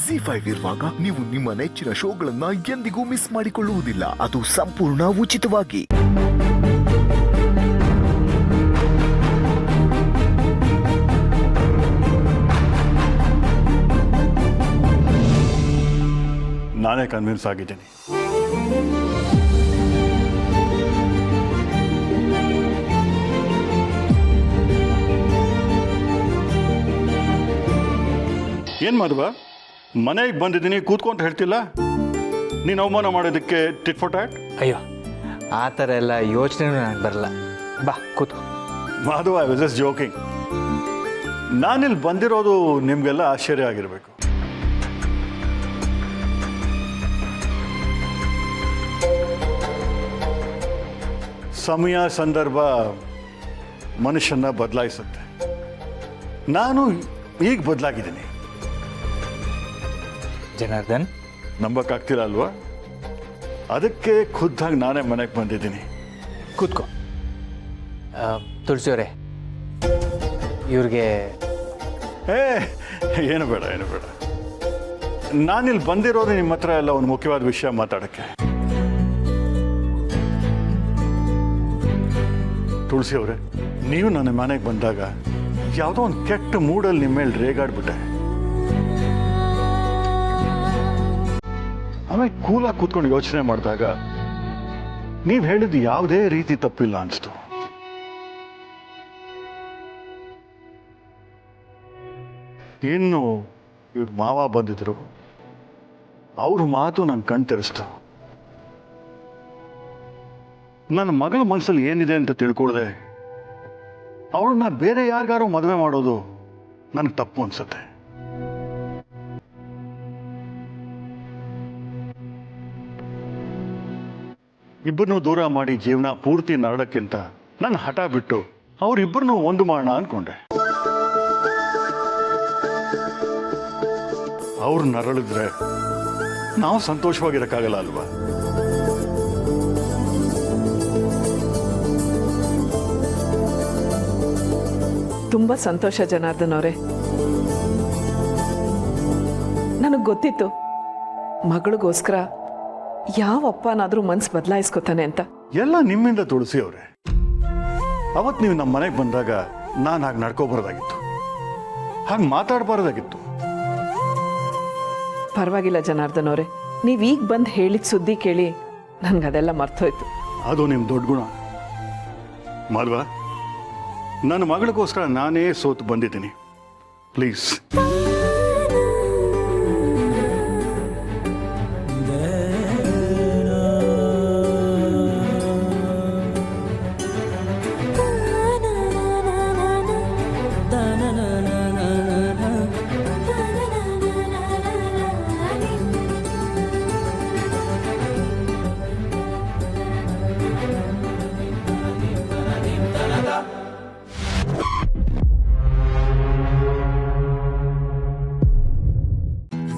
ಜಿ5 ಇರುವಾಗ ನೀವು ನಿಮ್ಮ ನೆಚ್ಚಿನ ಶೋಗಳನ್ನ ಎಂದಿಗೂ ಮಿಸ್ ಮಾಡಿಕೊಳ್ಳುವುದಿಲ್ಲ. ಅದು ಸಂಪೂರ್ಣ ಉಚಿತವಾಗಿ. ನಾನೇ ಕನ್ವಿನ್ಸ್ ಆಗಿದ್ದೀನಿ. ಏನ್ ಮದುವ, ಮನೆಗೆ ಬಂದಿದ್ದೀನಿ ಕೂತ್ಕೊಂತ ಹೇಳ್ತಿಲ್ಲ. ನೀನು ಅವಮಾನ ಮಾಡೋದಕ್ಕೆ ಟಿಟ್ ಫಾರ್ ಟ್ಯಾಟ್. ಅಯ್ಯೋ, ಆ ಥರ ಎಲ್ಲ ಯೋಚನೆನೂ ನನಗೆ ಬರಲ್ಲ. ಬಾ ಕೂತ್ಕೊ. Madhava, I was just joking. ನಾನಿಲ್ಲಿ ಬಂದಿರೋದು ನಿಮಗೆಲ್ಲ ಆಶ್ಚರ್ಯ ಆಗಿರಬೇಕು. ಸಮಯ ಸಂದರ್ಭ ಮನುಷ್ಯನ ಬದಲಾಯಿಸುತ್ತೆ. ನಾನು ಈಗ ಬದಲಾಗಿದ್ದೀನಿ. ಜನಾರ್ದನ್, ನಂಬಕ್ಕಾಗ್ತಿಲ್ಲ ಅಲ್ವಾ? ಅದಕ್ಕೆ ಖುದ್ದಾಗಿ ನಾನೇ ಮನೆಗೆ ಬಂದಿದ್ದೀನಿ. ಕೂತ್ಕೊ. ತುಳಸಿಯವರೇ, ಇವ್ರಿಗೆ ಏನು ಬೇಡ, ಏನು ಬೇಡ. ನಾನಿಲ್ಲಿ ಬಂದಿರೋದು ನಿಮ್ಮ ಹತ್ರ ಎಲ್ಲ ಒಂದು ಮುಖ್ಯವಾದ ವಿಷಯ ಮಾತಾಡೋಕ್ಕೆ. ತುಳಸಿ ಅವರೇ, ನೀವು ನನ್ನ ಮನೆಗೆ ಬಂದಾಗ ಯಾವುದೋ ಒಂದು ಕೆಟ್ಟ ಮೂಡಲ್ಲಿ ನಿಮ್ಮ ಮೇಲೆ ರೇಗಾಡ್ಬಿಟ್ಟೆ. ಆಮೇಲೆ ಕೂಲಾಗಿ ಕೂತ್ಕೊಂಡು ಯೋಚನೆ ಮಾಡಿದಾಗ ನೀವು ಹೇಳಿದ್ದು ಯಾವುದೇ ರೀತಿ ತಪ್ಪಿಲ್ಲ ಅನಿಸ್ತು. ಇನ್ನು ಇವ್ರ ಮಾವ ಬಂದಿದ್ರು, ಅವ್ರ ಮಾತು ನನ್ನ ಕಣ್ ತೆರೆಸ್ತು. ನನ್ನ ಮಗಳ ಮನಸ್ಸಲ್ಲಿ ಏನಿದೆ ಅಂತ ತಿಳ್ಕೊಳ್ದೆ ಅವಳನ್ನ ಬೇರೆ ಯಾರಿಗಾರು ಮದುವೆ ಮಾಡೋದು ನನಗೆ ತಪ್ಪು ಅನ್ಸುತ್ತೆ. ಇಬ್ಬರನ್ನೂ ದೂರ ಮಾಡಿ ಜೀವನ ಪೂರ್ತಿ ನರಳಕ್ಕಿಂತ ನನ್ನ ಹಠ ಬಿಟ್ಟು ಅವರಿಬ್ಬರನ್ನೂ ಒಂದು ಮಾಡೋಣ ಅನ್ಕೊಂಡೆ. ಅವ್ರು ನರಳಿದ್ರೆ ನಾವು ಸಂತೋಷವಾಗಿರಕ್ಕಾಗಲ್ಲ ಅಲ್ವಾ? ತುಂಬ ಸಂತೋಷ ಜನಾರ್ದನ್ ಅವರೇ. ನನಗೆ ಗೊತ್ತಿತ್ತು ಮಗಳಿಗೋಸ್ಕರ ಯಾವ ಅಪ್ಪನಾದರೂ ಮನ್ಸು ಬದಲಾಯಿಸ್ಕೊತಾನೆ ಅಂತ. ಎಲ್ಲ ನಿಮ್ಮಿಂದ ತುಳಸಿ ಅವರೇ. ಅವತ್ತು ನೀವು ನಮ್ಮ ಮನೆಗೆ ಬಂದಾಗ ನಾನು ಹಾಗೆ ನಡ್ಕೋಬಾರ್ದಾಗಿತ್ತು, ಹಾಗೆ ಮಾತಾಡಬಾರ್ದಾಗಿತ್ತು. ಪರವಾಗಿಲ್ಲ ಜನಾರ್ದನ್ ಅವರೇ, ನೀವು ಈಗ ಬಂದು ಹೇಳಿದ ಸುದ್ದಿ ಕೇಳಿ ನನಗದೆಲ್ಲ ಮರ್ತೋಯ್ತು. ಅದು ನಿಮ್ಮ ದೊಡ್ಡ ಗುಣ ಮಾಲ್ವಾ. ನನ್ನ ಮಗಳಿಗೋಸ್ಕರ ನಾನೇ ಸೋತು ಬಂದಿದ್ದೀನಿ. ಪ್ಲೀಸ್.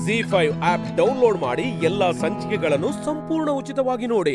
ಜಿ5 ಆಪ್ ಡೌನ್ಲೋಡ್ ಮಾಡಿ ಎಲ್ಲಾ ಸಂಚಿಕೆಗಳನ್ನು ಸಂಪೂರ್ಣ ಉಚಿತವಾಗಿ ನೋಡಿ.